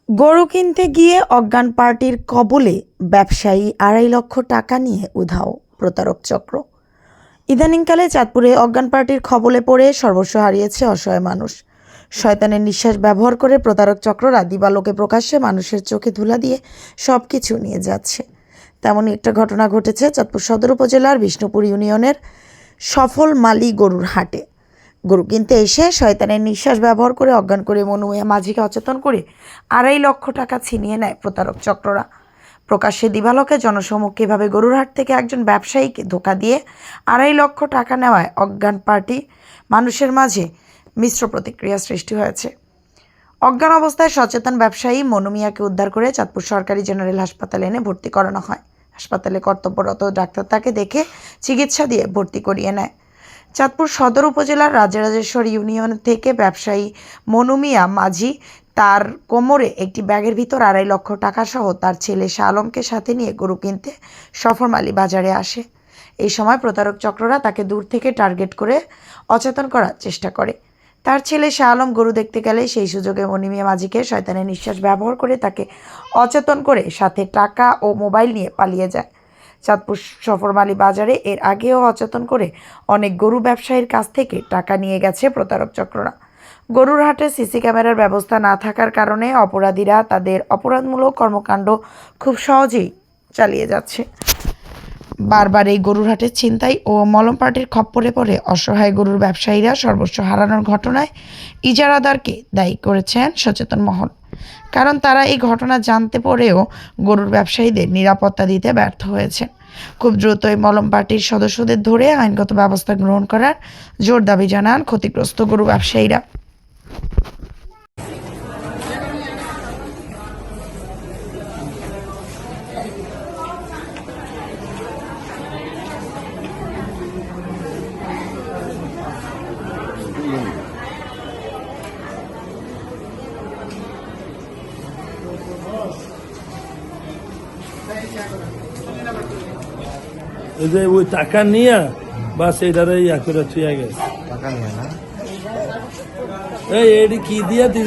গরু কিনতে গিয়ে অজ্ঞান পার্টির কবলে ব্যবসায়ী ২.৫ লক্ষ টাকা নিয়ে উধাও প্রতারক চক্র। ইদানিংকালে চাঁদপুরে অজ্ঞান পার্টির কবলে পড়ে সর্বস্ব হারিয়েছে অসহায় মানুষ। শয়তানের নিঃশ্বাস ব্যবহার করে প্রতারক চক্ররা দিবালোকে প্রকাশ্যে মানুষের চোখে ধুলা দিয়ে সব কিছু নিয়ে যাচ্ছে। তেমনই একটা ঘটনা ঘটেছে চাঁদপুর সদর উপজেলার বিষ্ণুপুর ইউনিয়নের সফল মালি গরুর হাটে। গরু কিনতে এসে শয়তানের নিঃশ্বাস ব্যবহার করে অজ্ঞান করে মনুমিয়া মাঝিকে অচেতন করে ২.৫ লক্ষ টাকা ছিনিয়ে নেয় প্রতারক চক্ররা। প্রকাশ্যে দিবালোকে জনসমক্ষে এভাবে গরুর হাট থেকে একজন ব্যবসায়ীকে ধোঁকা দিয়ে ২.৫ লক্ষ টাকা নেওয়ায় অজ্ঞান পার্টি মানুষের মাঝে মিশ্র প্রতিক্রিয়া সৃষ্টি হয়েছে। অজ্ঞান অবস্থায় সচেতন ব্যবসায়ী মনুমিয়াকে উদ্ধার করে চাঁদপুর সরকারি জেনারেল হাসপাতালে এনে ভর্তি করানো হয়। হাসপাতালে কর্তব্যরত ডাক্তার তাকে দেখে চিকিৎসা দিয়ে ভর্তি করিয়ে নেয়। চাঁদপুর সদর উপজেলার রাজরাজেশ্বর ইউনিয়ন থেকে ব্যবসায়ী মনুমিয়া মাঝি তার কোমরে একটি ব্যাগের ভিতর ২.৫ লক্ষ টাকা সহ তার ছেলে শাহ আলমকে সাথে নিয়ে গরু কিনতে সফরমালী বাজারে আসে। এই সময় প্রতারক চক্ররা তাকে দূর থেকে টার্গেট করে অচেতন করার চেষ্টা করে। তার ছেলে শাহ আলম গরু দেখতে গেলে সেই সুযোগে মনুমিয়া মাঝিকে শয়তানের নিঃশ্বাস ব্যবহার করে তাকে অচেতন করে সাথে টাকা ও মোবাইল নিয়ে পালিয়ে যায়। চাঁদপুর সফরমালী বাজারে এর আগেও অচেতন করে অনেক গরু ব্যবসায়ীর কাছ থেকে টাকা নিয়ে গেছে প্রতারক চক্ররা। গরুর হাটে সিসি ক্যামেরার ব্যবস্থা না থাকার কারণে অপরাধীরা তাদের অপরাধমূলক কর্মকাণ্ড খুব সহজেই চালিয়ে যাচ্ছে। বারবার এই গরুর হাটের ছিনতাই ও মলম পার্টির খপ্পরে পড়ে অসহায় গরুর ব্যবসায়ীরা সর্বস্ব হারানোর ঘটনায় ইজারাদারকে দায়ী করেছেন সচেতন মহল। কারণ তারা এই ঘটনা জানতে পেরেও গরুর ব্যবসায়ীদের নিরাপত্তা দিতে ব্যর্থ হয়েছেন। খুব দ্রুতই মলম পার্টির সদস্যদের ধরে আইনগত ব্যবস্থা গ্রহণ করার জোর দাবি জানান ক্ষতিগ্রস্ত গরু ব্যবসায়ীরা। ওই যে ওই টাকা নিয়ে বাস এটারে ইয়া করে থুয়া গেছে। টাকা নিয়ে না এই এটি কি দিয়া দিছে